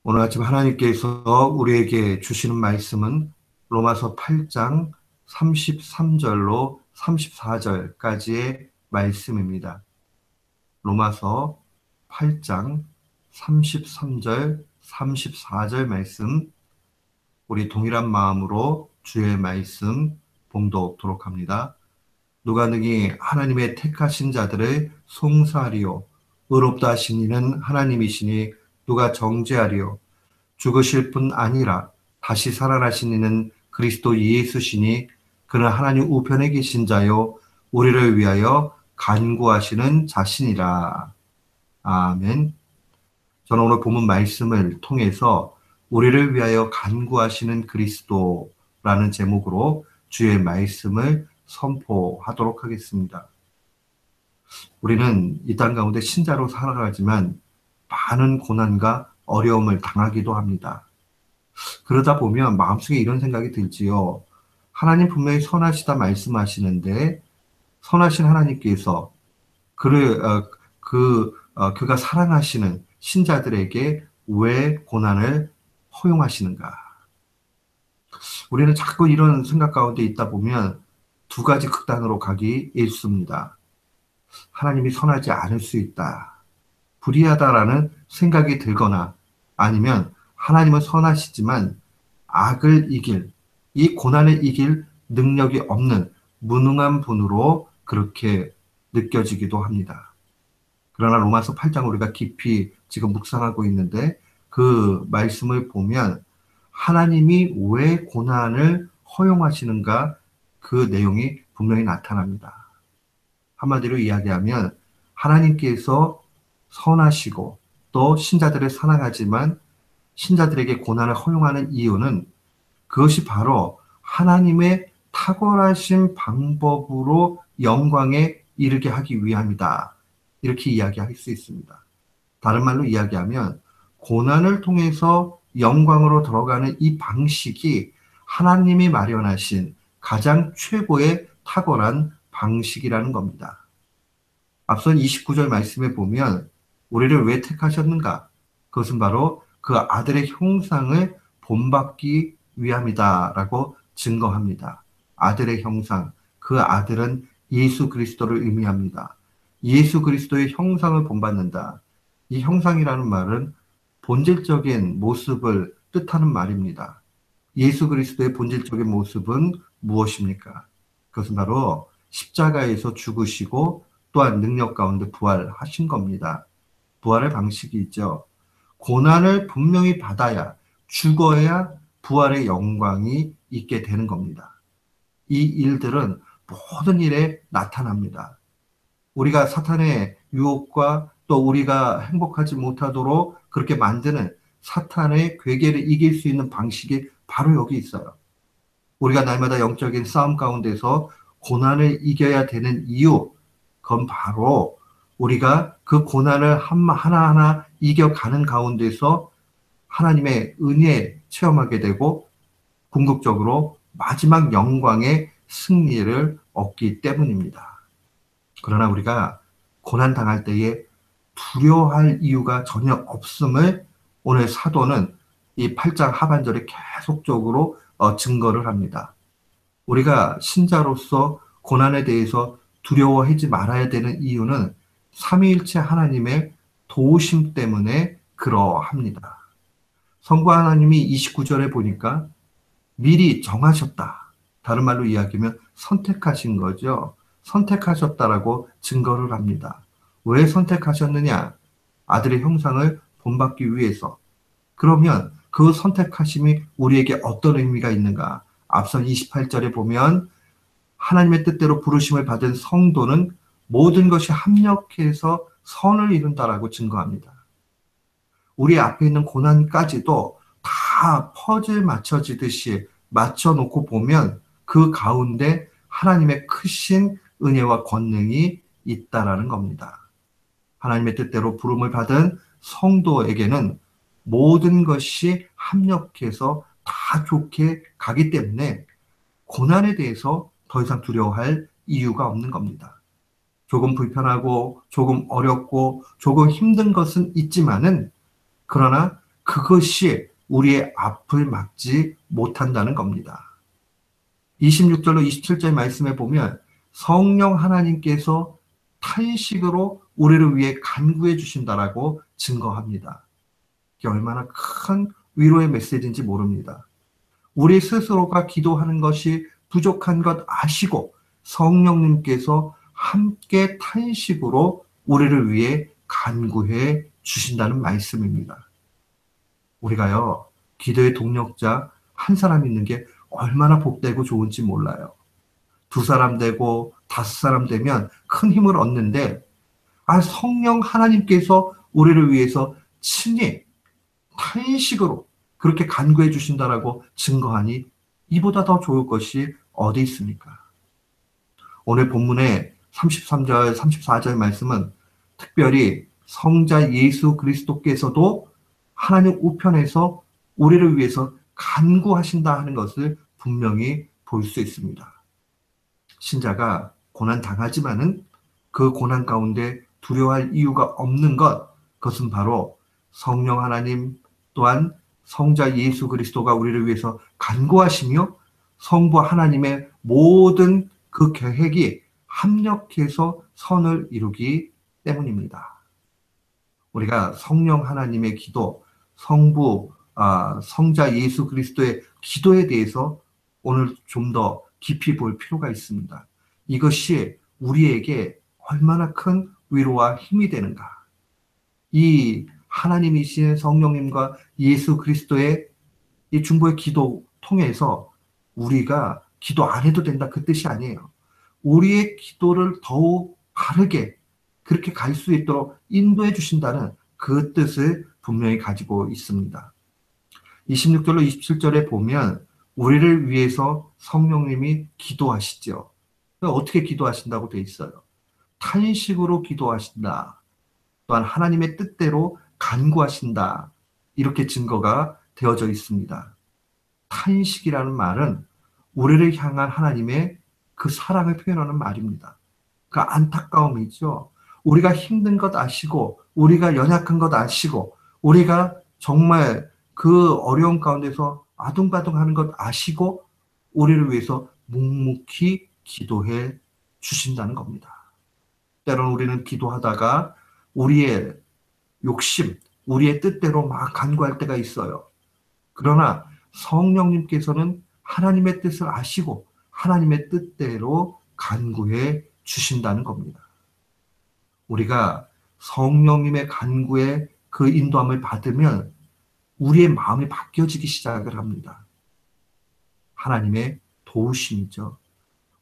오늘 아침 하나님께서 우리에게 주시는 말씀은 로마서 8장 33절로 34절까지의 말씀입니다. 로마서 8장 33절, 34절 말씀, 우리 동일한 마음으로 주의 말씀 봉독토록 합니다. 누가 능히 하나님의 택하신 자들을 송사하리요, 의롭다 하신 이는 하나님이시니 누가 정죄하리요. 죽으실 뿐 아니라 다시 살아나신 이는 그리스도 예수시니 그는 하나님 우편에 계신 자요 우리를 위하여 간구하시는 자신이라. 아멘. 저는 오늘 본문 말씀을 통해서 우리를 위하여 간구하시는 그리스도라는 제목으로 주의 말씀을 선포하도록 하겠습니다. 우리는 이 땅 가운데 신자로 살아가지만 많은 고난과 어려움을 당하기도 합니다. 그러다 보면 마음속에 이런 생각이 들지요. 하나님 분명히 선하시다 말씀하시는데 선하신 하나님께서 그가 사랑하시는 신자들에게 왜 고난을 허용하시는가? 우리는 자꾸 이런 생각 가운데 있다 보면 두 가지 극단으로 가기 일쑤입니다. 하나님이 선하지 않을 수 있다, 불의하다라는 생각이 들거나 아니면 하나님은 선하시지만 악을 이길, 이 고난을 이길 능력이 없는 무능한 분으로 그렇게 느껴지기도 합니다. 그러나 로마서 8장 우리가 깊이 지금 묵상하고 있는데 그 말씀을 보면 하나님이 왜 고난을 허용하시는가, 그 내용이 분명히 나타납니다. 한마디로 이야기하면 하나님께서 선하시고 또 신자들을 사랑하지만 신자들에게 고난을 허용하는 이유는 그것이 바로 하나님의 탁월하신 방법으로 영광에 이르게 하기 위함이다, 이렇게 이야기할 수 있습니다. 다른 말로 이야기하면 고난을 통해서 영광으로 들어가는 이 방식이 하나님이 마련하신 가장 최고의 탁월한 방식이라는 겁니다. 앞선 29절 말씀에 보면 우리를 왜 택하셨는가? 그것은 바로 그 아들의 형상을 본받기 위함이다라고 증거합니다. 아들의 형상, 그 아들은 예수 그리스도를 의미합니다. 예수 그리스도의 형상을 본받는다. 이 형상이라는 말은 본질적인 모습을 뜻하는 말입니다. 예수 그리스도의 본질적인 모습은 무엇입니까? 그것은 바로 십자가에서 죽으시고 또한 능력 가운데 부활하신 겁니다. 부활의 방식이 있죠. 고난을 분명히 받아야, 죽어야 부활의 영광이 있게 되는 겁니다. 이 일들은 모든 일에 나타납니다. 우리가 사탄의 유혹과 또 우리가 행복하지 못하도록 그렇게 만드는 사탄의 괴계를 이길 수 있는 방식이 바로 여기 있어요. 우리가 날마다 영적인 싸움 가운데서 고난을 이겨야 되는 이유, 그건 바로 우리가 그 고난을 하나하나 이겨가는 가운데서 하나님의 은혜 체험하게 되고 궁극적으로 마지막 영광의 승리를 얻기 때문입니다. 그러나 우리가 고난 당할 때에 두려워할 이유가 전혀 없음을 오늘 사도는 이 8장 하반절에 계속적으로 증거를 합니다. 우리가 신자로서 고난에 대해서 두려워하지 말아야 되는 이유는 삼위일체 하나님의 도우심 때문에 그러합니다. 성부 하나님이 29절에 보니까 미리 정하셨다, 다른 말로 이야기하면 선택하신 거죠. 선택하셨다라고 증거를 합니다. 왜 선택하셨느냐? 아들의 형상을 본받기 위해서. 그러면 그 선택하심이 우리에게 어떤 의미가 있는가? 앞선 28절에 보면 하나님의 뜻대로 부르심을 받은 성도는 모든 것이 합력해서 선을 이룬다라고 증거합니다. 우리 앞에 있는 고난까지도 다 퍼즐 맞춰지듯이 맞춰놓고 보면 그 가운데 하나님의 크신 은혜와 권능이 있다라는 겁니다. 하나님의 뜻대로 부름을 받은 성도에게는 모든 것이 합력해서 다 좋게 가기 때문에 고난에 대해서 더 이상 두려워할 이유가 없는 겁니다. 조금 불편하고 조금 어렵고 조금 힘든 것은 있지만은, 그러나 그것이 우리의 앞을 막지 못한다는 겁니다. 26절로 27절 말씀에 보면 성령 하나님께서 탄식으로 우리를 위해 간구해 주신다라고 증거합니다. 이게 얼마나 큰 위로의 메시지인지 모릅니다. 우리 스스로가 기도하는 것이 부족한 것 아시고 성령님께서 함께 탄식으로 우리를 위해 간구해 주신다는 말씀입니다. 우리가요, 기도의 동력자 한 사람 있는 게 얼마나 복되고 좋은지 몰라요. 두 사람 되고 다섯 사람 되면 큰 힘을 얻는데, 성령 하나님께서 우리를 위해서 친히 탄식으로 그렇게 간구해 주신다라고 증거하니 이보다 더 좋을 것이 어디 있습니까? 오늘 본문의 33절, 34절 말씀은 특별히 성자 예수 그리스도께서도 하나님 우편에서 우리를 위해서 간구하신다 하는 것을 분명히 볼 수 있습니다. 신자가 고난 당하지만은 그 고난 가운데 두려워할 이유가 없는 것, 그것은 바로 성령 하나님 또한 성자 예수 그리스도가 우리를 위해서 간구하시며 성부 하나님의 모든 그 계획이 합력해서 선을 이루기 때문입니다. 우리가 성령 하나님의 기도, 성자 예수 그리스도의 기도에 대해서 오늘 좀 더 깊이 볼 필요가 있습니다. 이것이 우리에게 얼마나 큰 위로와 힘이 되는가. 이 하나님이신 성령님과 예수 그리스도의 이 중보의 기도 통해서 우리가 기도 안 해도 된다, 그 뜻이 아니에요. 우리의 기도를 더욱 바르게 그렇게 갈 수 있도록 인도해 주신다는 그 뜻을 분명히 가지고 있습니다. 26절로 27절에 보면 우리를 위해서 성령님이 기도하시죠. 어떻게 기도하신다고 되어 있어요? 탄식으로 기도하신다. 또한 하나님의 뜻대로 간구하신다. 이렇게 증거가 되어져 있습니다. 탄식이라는 말은 우리를 향한 하나님의 그 사랑을 표현하는 말입니다. 그 안타까움이죠. 우리가 힘든 것 아시고, 우리가 연약한 것 아시고, 우리가 정말 그 어려움 가운데서 아둥바둥하는 것 아시고 우리를 위해서 묵묵히 기도해 주신다는 겁니다. 때로는 우리는 기도하다가 우리의 욕심, 우리의 뜻대로 막 간구할 때가 있어요. 그러나 성령님께서는 하나님의 뜻을 아시고 하나님의 뜻대로 간구해 주신다는 겁니다. 우리가 성령님의 간구에 그 인도함을 받으면 우리의 마음이 바뀌어지기 시작을 합니다. 하나님의 도우심이죠.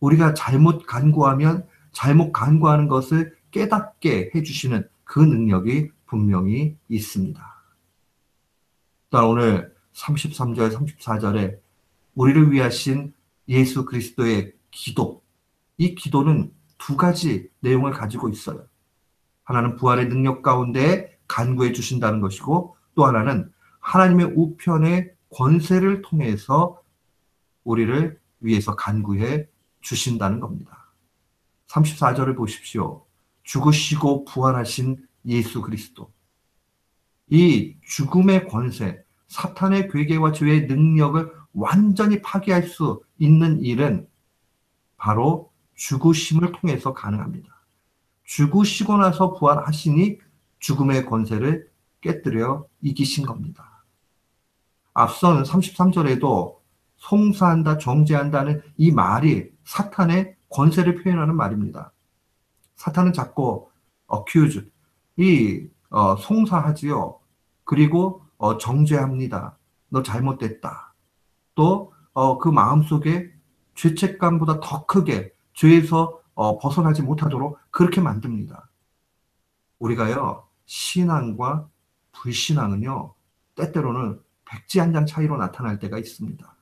우리가 잘못 간구하면 잘못 간구하는 것을 깨닫게 해주시는 그 능력이 분명히 있습니다. 또한 오늘 33절, 34절에 우리를 위하신 예수 그리스도의 기도, 이 기도는 두 가지 내용을 가지고 있어요. 하나는 부활의 능력 가운데 간구해 주신다는 것이고, 또 하나는 하나님의 우편의 권세를 통해서 우리를 위해서 간구해 주신다는 겁니다. 34절을 보십시오. 죽으시고 부활하신 예수 그리스도. 이 죽음의 권세, 사탄의 괴계와 죄의 능력을 완전히 파괴할 수 있는 일은 바로 죽으심을 통해서 가능합니다. 죽으시고 나서 부활하시니 죽음의 권세를 깨뜨려 이기신 겁니다. 앞선 33절에도 송사한다, 정죄한다는 이 말이 사탄의 권세를 표현하는 말입니다. 사탄은 자꾸 accuse, 송사하지요. 그리고 정죄합니다. 너 잘못됐다. 또 그 마음속에 죄책감보다 더 크게 죄에서 벗어나지 못하도록 그렇게 만듭니다. 우리가요, 신앙과 불신앙은요, 때때로는 백지 한 장 차이로 나타날 때가 있습니다.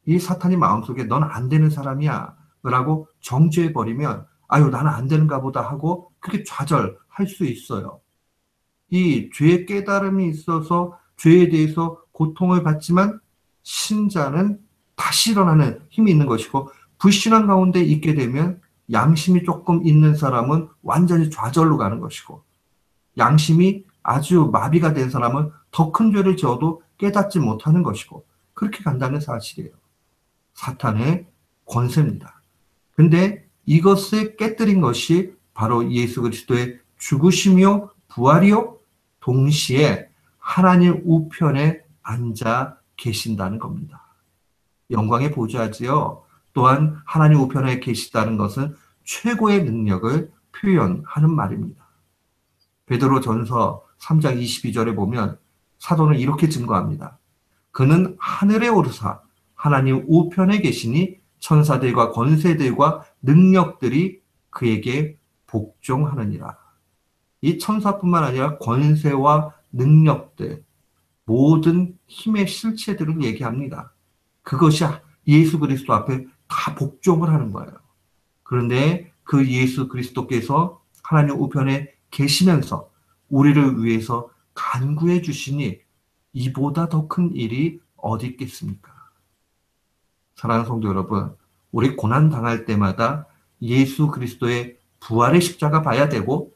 이 사탄이 마음속에 넌 안 되는 사람이야 라고 정죄해버리면 아유 나는 안 되는가 보다 하고 그렇게 좌절할 수 있어요. 이 죄의 깨달음이 있어서 죄에 대해서 고통을 받지만 신자는 다시 일어나는 힘이 있는 것이고, 불신앙 가운데 있게 되면 양심이 조금 있는 사람은 완전히 좌절로 가는 것이고, 양심이 아주 마비가 된 사람은 더 큰 죄를 지어도 깨닫지 못하는 것이고 그렇게 간다는 사실이에요. 사탄의 권세입니다. 근데 이것을 깨뜨린 것이 바로 예수 그리스도의 죽으심이요 부활이요 동시에 하나님 우편에 앉아 계신다는 겁니다. 영광의 보좌지요. 또한 하나님 우편에 계시다는 것은 최고의 능력을 표현하는 말입니다. 베드로전서 3장 22절에 보면 사도는 이렇게 증거합니다. 그는 하늘에 오르사 하나님 우편에 계시니 천사들과 권세들과 능력들이 그에게 복종하느니라. 이 천사뿐만 아니라 권세와 능력들, 모든 힘의 실체들을 얘기합니다. 그것이 예수 그리스도 앞에 다 복종을 하는 거예요. 그런데 그 예수 그리스도께서 하나님 우편에 계시면서 우리를 위해서 간구해 주시니 이보다 더 큰 일이 어디 있겠습니까? 사랑하는 성도 여러분, 우리 고난 당할 때마다 예수 그리스도의 부활의 십자가 봐야 되고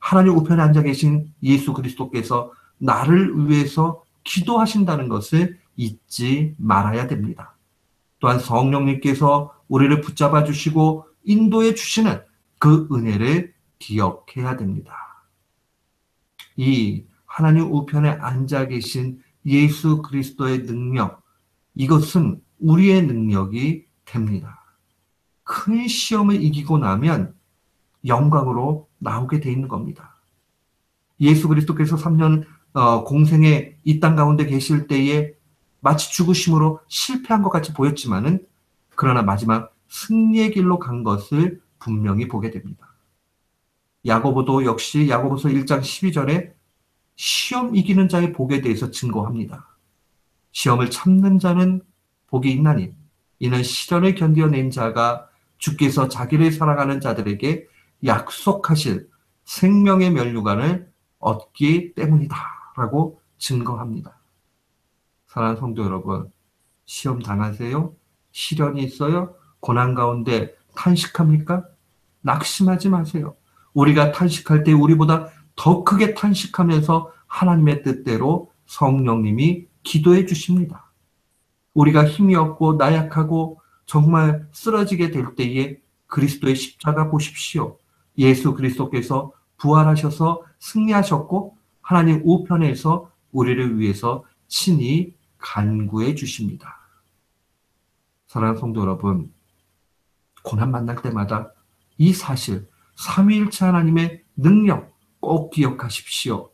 하나님 우편에 앉아 계신 예수 그리스도께서 나를 위해서 기도하신다는 것을 잊지 말아야 됩니다. 또한 성령님께서 우리를 붙잡아 주시고 인도해 주시는 그 은혜를 기억해야 됩니다. 이 하나님 우편에 앉아 계신 예수 그리스도의 능력, 이것은 우리의 능력이 됩니다. 큰 시험을 이기고 나면 영광으로 나오게 돼 있는 겁니다. 예수 그리스도께서 3년 공생에 이 땅 가운데 계실 때에 마치 죽으심으로 실패한 것 같이 보였지만은 그러나 마지막 승리의 길로 간 것을 분명히 보게 됩니다. 야고보도 역시 야고보서 1장 12절에 시험 이기는 자의 복에 대해서 증거합니다. 시험을 참는 자는 복이 있나니 이는 시련을 견뎌낸 자가 주께서 자기를 사랑하는 자들에게 약속하실 생명의 면류관을 얻기 때문이다 라고 증거합니다. 사랑하는 성도 여러분, 시험 당하세요? 시련이 있어요? 고난 가운데 탄식합니까? 낙심하지 마세요. 우리가 탄식할 때 우리보다 더 크게 탄식하면서 하나님의 뜻대로 성령님이 기도해 주십니다. 우리가 힘이 없고 나약하고 정말 쓰러지게 될 때에 그리스도의 십자가 보십시오. 예수 그리스도께서 부활하셔서 승리하셨고 하나님 우편에서 우리를 위해서 친히 간구해 주십니다. 사랑하는 성도 여러분, 고난 만날 때마다 이 사실, 삼위일체 하나님의 능력 꼭 기억하십시오.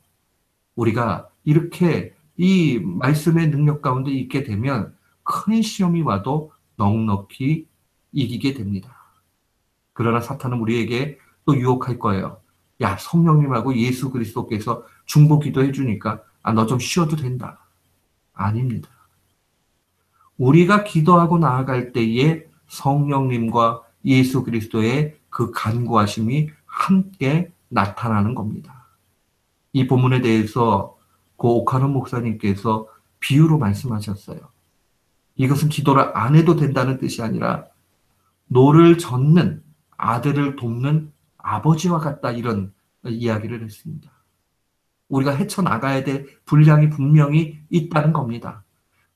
우리가 이렇게 이 말씀의 능력 가운데 있게 되면 큰 시험이 와도 넉넉히 이기게 됩니다. 그러나 사탄은 우리에게 또 유혹할 거예요. 야, 성령님하고 예수 그리스도께서 중보 기도해 주니까 너 좀 쉬어도 된다. 아닙니다. 우리가 기도하고 나아갈 때에 성령님과 예수 그리스도의 그 간구하심이 함께 나타나는 겁니다. 이 본문에 대해서 고 오카노 목사님께서 비유로 말씀하셨어요. 이것은 기도를 안 해도 된다는 뜻이 아니라 노를 젓는 아들을 돕는 아버지와 같다, 이런 이야기를 했습니다. 우리가 헤쳐나가야 될 분량이 분명히 있다는 겁니다.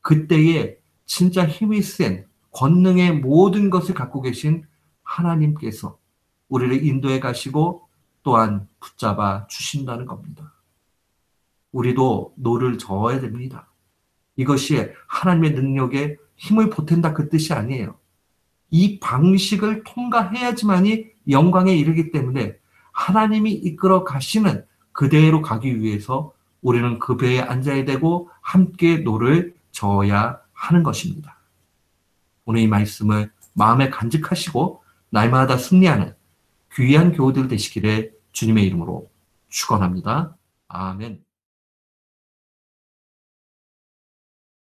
그때에 진짜 힘이 센 권능의 모든 것을 갖고 계신 하나님께서 우리를 인도해 가시고 또한 붙잡아 주신다는 겁니다. 우리도 노를 저어야 됩니다. 이것이 하나님의 능력에 힘을 보탠다 그 뜻이 아니에요. 이 방식을 통과해야지만이 영광에 이르기 때문에 하나님이 이끌어 가시는 그대로 가기 위해서 우리는 그 배에 앉아야 되고 함께 노를 저어야 하는 것입니다. 오늘 이 말씀을 마음에 간직하시고 날마다 승리하는 귀한 교우들 되시기를 주님의 이름으로 축원합니다. 아멘.